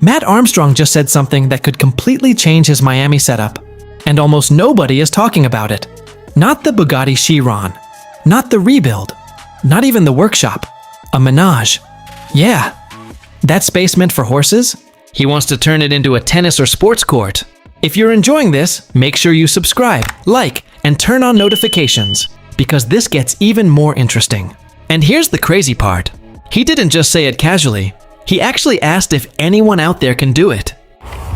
Matt Armstrong just said something that could completely change his Miami setup. And almost nobody is talking about it. Not the Bugatti Shee-ron. Not the rebuild. Not even the workshop. A menage. Yeah. That space meant for horses? He wants to turn it into a tennis or sports court. If you're enjoying this, make sure you subscribe, like, and turn on notifications, because this gets even more interesting. And here's the crazy part. He didn't just say it casually. He actually asked if anyone out there can do it.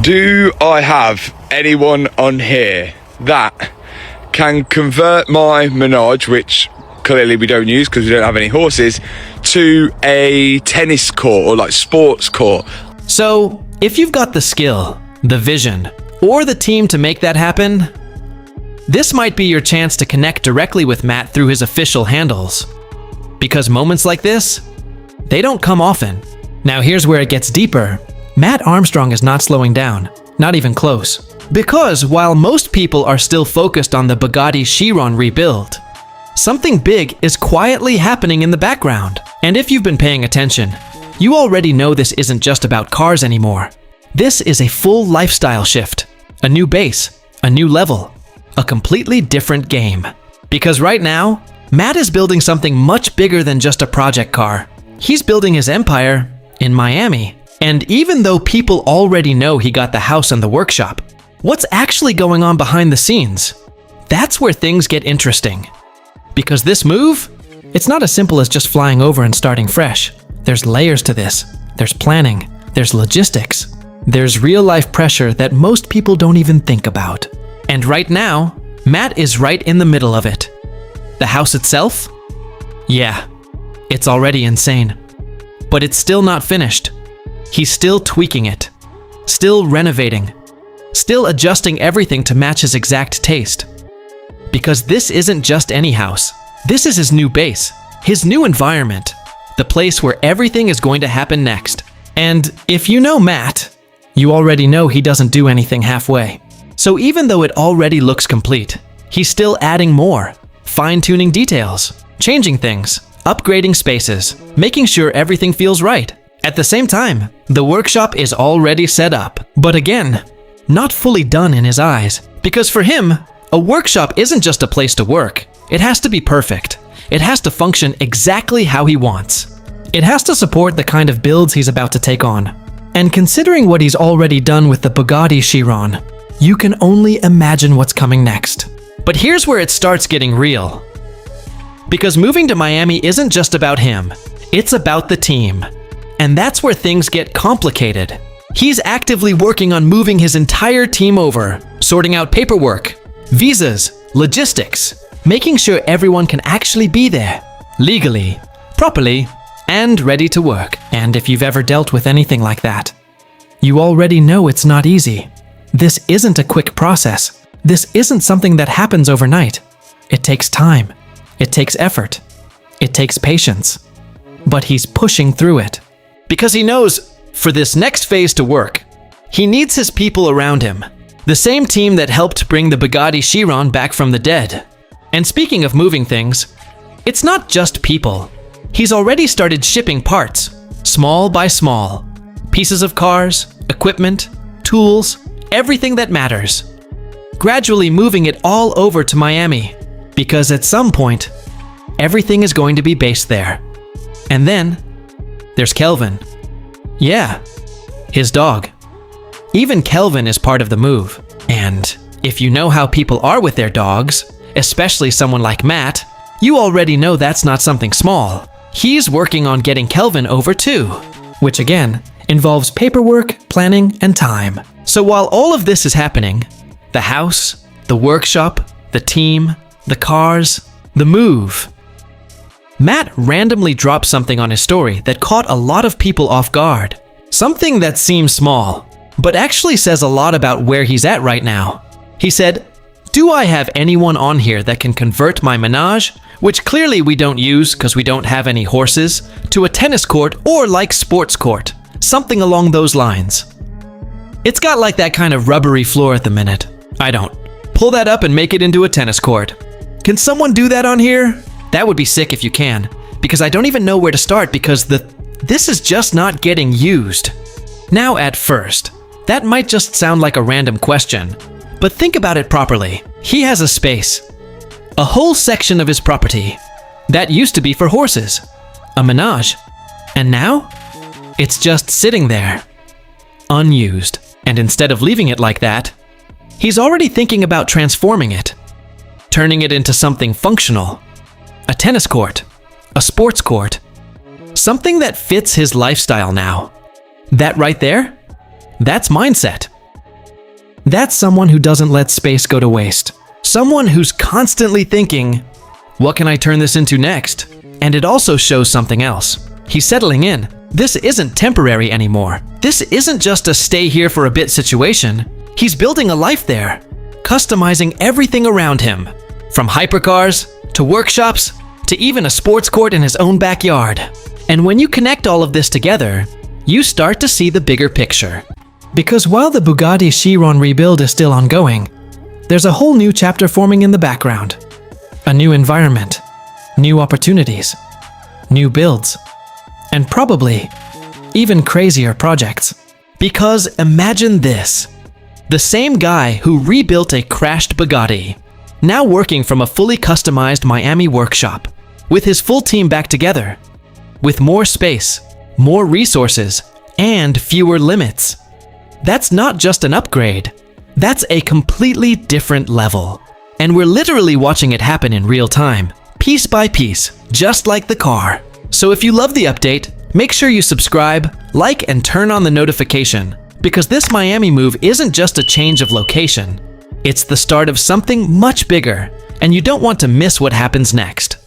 Do I have anyone on here that can convert my menage, which clearly we don't use because we don't have any horses, to a tennis court or like sports court? So, if you've got the skill, the vision, or the team to make that happen, this might be your chance to connect directly with Matt through his official handles. Because moments like this, they don't come often. Now here's where it gets deeper. Matt Armstrong is not slowing down, not even close. Because while most people are still focused on the Bugatti Shee-ron rebuild, something big is quietly happening in the background. And if you've been paying attention, you already know this isn't just about cars anymore. This is a full lifestyle shift, a new base, a new level, a completely different game. Because right now, Matt is building something much bigger than just a project car. He's building his empire in Miami. And even though people already know he got the house and the workshop, what's actually going on behind the scenes? That's where things get interesting. Because this move, it's not as simple as just flying over and starting fresh. There's layers to this. There's planning. There's logistics. There's real-life pressure that most people don't even think about. And right now, Matt is right in the middle of it. The house itself? Yeah, it's already insane. But it's still not finished. He's still tweaking it, still renovating, still adjusting everything to match his exact taste. Because this isn't just any house. This is his new base, his new environment, the place where everything is going to happen next. And if you know Matt, you already know he doesn't do anything halfway. So even though it already looks complete, he's still adding more, fine-tuning details, changing things, upgrading spaces, making sure everything feels right. At the same time, the workshop is already set up. But again, not fully done in his eyes. Because for him, a workshop isn't just a place to work. It has to be perfect. It has to function exactly how he wants. It has to support the kind of builds he's about to take on. And considering what he's already done with the Bugatti Shee-ron, you can only imagine what's coming next. But here's where it starts getting real. Because moving to Miami isn't just about him. It's about the team. And that's where things get complicated. He's actively working on moving his entire team over, sorting out paperwork, visas, logistics, making sure everyone can actually be there, legally, properly, and ready to work. And if you've ever dealt with anything like that, you already know it's not easy. This isn't a quick process. This isn't something that happens overnight. It takes time. It takes effort. It takes patience. But he's pushing through it. Because he knows, for this next phase to work, he needs his people around him. The same team that helped bring the Bugatti Shee-ron back from the dead. And speaking of moving things, it's not just people. He's already started shipping parts, small by small. Pieces of cars, equipment, tools, everything that matters. Gradually moving it all over to Miami. Because at some point, everything is going to be based there. And then, there's Kelvin. Yeah, his dog. Even Kelvin is part of the move. And if you know how people are with their dogs, especially someone like Matt, you already know that's not something small. He's working on getting Kelvin over too, which again, involves paperwork, planning, and time. So while all of this is happening, the house, the workshop, the team, the cars, the move, Matt randomly dropped something on his story that caught a lot of people off guard. Something that seems small, but actually says a lot about where he's at right now. He said, "Do I have anyone on here that can convert my menage, which clearly we don't use because we don't have any horses, to a tennis court or like sports court? Something along those lines." It's got like that kind of rubbery floor at the minute. I don't. Pull that up and make it into a tennis court. Can someone do that on here? That would be sick if you can, because I don't even know where to start because this is just not getting used. Now, at first, that might just sound like a random question, but think about it properly. He has a space, a whole section of his property that used to be for horses, a menage, and now it's just sitting there, unused. And instead of leaving it like that, he's already thinking about transforming it, turning it into something functional, a tennis court, a sports court, something that fits his lifestyle now. That right there, that's mindset. That's someone who doesn't let space go to waste. Someone who's constantly thinking, what can I turn this into next? And it also shows something else. He's settling in. This isn't temporary anymore. This isn't just a stay here for a bit situation. He's building a life there, customizing everything around him, from hypercars to workshops to even a sports court in his own backyard. And when you connect all of this together, you start to see the bigger picture. Because while the Bugatti Shee-ron rebuild is still ongoing, there's a whole new chapter forming in the background. A new environment, new opportunities, new builds, and probably even crazier projects. Because imagine this. The same guy who rebuilt a crashed Bugatti, now working from a fully customized Miami workshop, with his full team back together, with more space, more resources, and fewer limits. That's not just an upgrade. That's a completely different level. And we're literally watching it happen in real time, piece by piece, just like the car. So if you love the update, make sure you subscribe, like, and turn on the notification, because this Miami move isn't just a change of location. It's the start of something much bigger, and you don't want to miss what happens next.